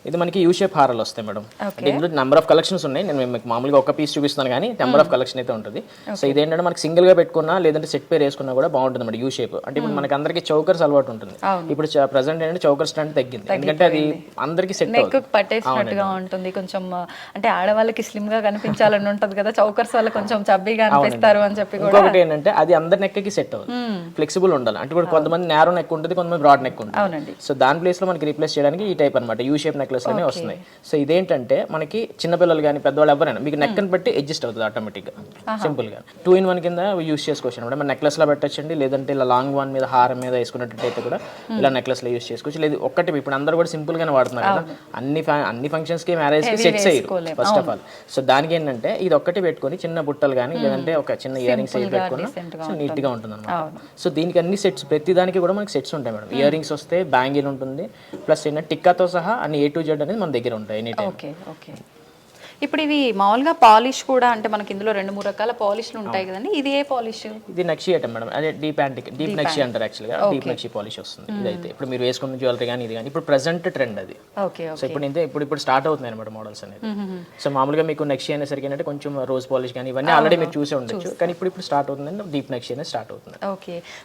ఇది మనకి U shape హారాలు వస్తాయి మేడం. అంటే ఇందులో నెంబర్ ఆఫ్ కలెక్షన్స్ ఉన్నాయి. నేను మీకు మామూలుగా ఒక పీస్ చూపిస్తాను కానీ నెంబర్ ఆఫ్ కలెక్షన్ అయితే ఉంటుంది. సో ఇదేంటంటే మనకి సింగిల్ గా పెట్టుకున్నా లేదంటే సెట్ పేర్ వేసుకున్నా కూడా బాగుంటుంది అన్నమాట యూ షేప్. అంటే ఇప్పుడు మనకి అందరికి చౌకర్స్ అలవాటు ఉంటుంది. ఇప్పుడు ప్రెసెంట్ ఏంటంటే చౌకర్ స్టాండ్ తగ్గింది, ఎందుకంటే అది అందరికి సెట్ అవుతుంది, పట్టేసినట్టుగా ఉంటుంది. కొంచెం అంటే ఆడవాళ్ళకి స్లిమ్ గా కనిపించాలని ఉంటది కదా, చౌకర్స్ వల్ల కొంచెం చబ్బీగా అనిపిస్తారు అని చెప్పి కూడా. ఇంకొకటి ఏంటంటే అది అందరి నెక్కి సెట్ అవుతుంది, ఫ్లెక్సిబుల్ ఉండాలి. అంటే ఇప్పుడు కొంతమంది నేరో నెక్ ఉంటుంది, కొంతమంది బ్రాడ్ నెక్ ఉంటుంది. సో దాని ప్లేస్ లో మనకి రీప్లేస్ చేయడానికి ఈ టైప్ అనమాట యూ షేప్ నెక్లెస్ లోనే వస్తున్నాయి. సో ఇదేంటంటే మనకి చిన్నపిల్లలు కానీ పెద్దవాళ్ళు ఎవరైనా మీకు నెక్ అని బట్టి అడ్జస్ట్ అవుతుంది ఆటోమేటిక్ గా, సింపుల్ గా 2-in-1 కింద యూస్ చేసుకోవచ్చు అనమాట. మన నెక్లెస్ లో పెట్టచ్చండి, లేదంటే ఇలా లాంగ్ వన్ మీద హారం మీద వేసుకున్నట్టయితే కూడా ఇలా నెక్లెస్ లో యూస్ చేసుకోవచ్చు. లేదు ఒక్కటి ఇప్పుడు అందరూ కూడా సింపుల్ గానే వాడుతున్నారు కదా, అన్ని ఫంక్షన్స్ కి మ్యారేజ్ కి సెట్స్ అయ్యారు ఫస్ట్ ఆఫ్ ఆల్. సో దానికి ఏంటంటే ఇది ఒక్కటి పెట్టుకొని చిన్న బుట్టలు కానీ లేదంటే ఒక చిన్న ఇయర్ రింగ్స్ అయ్యి పెట్టుకున్నా నీట్ గా ఉంటుంది అనమాట. సో దీనికి అన్ని సెట్స్, ప్రతి దానికి కూడా మనకి సెట్స్ ఉంటాయి మేడం. ఇయర్ రింగ్స్ వస్తే, బ్యాంగిల్ ఉంటుంది, ప్లస్ ఏంటంటే టిక్కాతో సహా అన్ని A to Z అనేది మన దగ్గర ఉంటాయి ఎనీ టైం. ఓకే. ఇప్పుడు ఇవి మామూలుగా పాలిష్ కూడా, అంటే మనకి ఇందులో 2-3 రకాల పాలిష్లు ఉంటాయి కదండి, ఇది ఏ పాలిష్? ఇది నక్షి ఐటమ్ మేడం, అదే డీప్ నక్షి అంటారు యాక్చువల్గా. డీప్ నక్షి పాలిష్ వస్తుంది ఇదైతే. ఇప్పుడు మీరు వేసుకున్న జ్యువెలరీ కానీ ఇది కానీ ఇప్పుడు ప్రెసెంట్ ట్రెండ్ అది. సో ఇప్పుడు స్టార్ట్ అవుతుంది అనమాట మోడల్స్ అనేది. సో మామూలుగా మీకు నక్షి అనేసరికి ఏంటంటే కొంచెం రోజ్ పాలిష్ కానీ ఇవన్నీ ఆల్రెడీ మీరు చూసే ఉండొచ్చు, కానీ ఇప్పుడు స్టార్ట్ అవుతుంది, డీప్ నక్షి అనేది స్టార్ట్ అవుతుంది. ఓకే.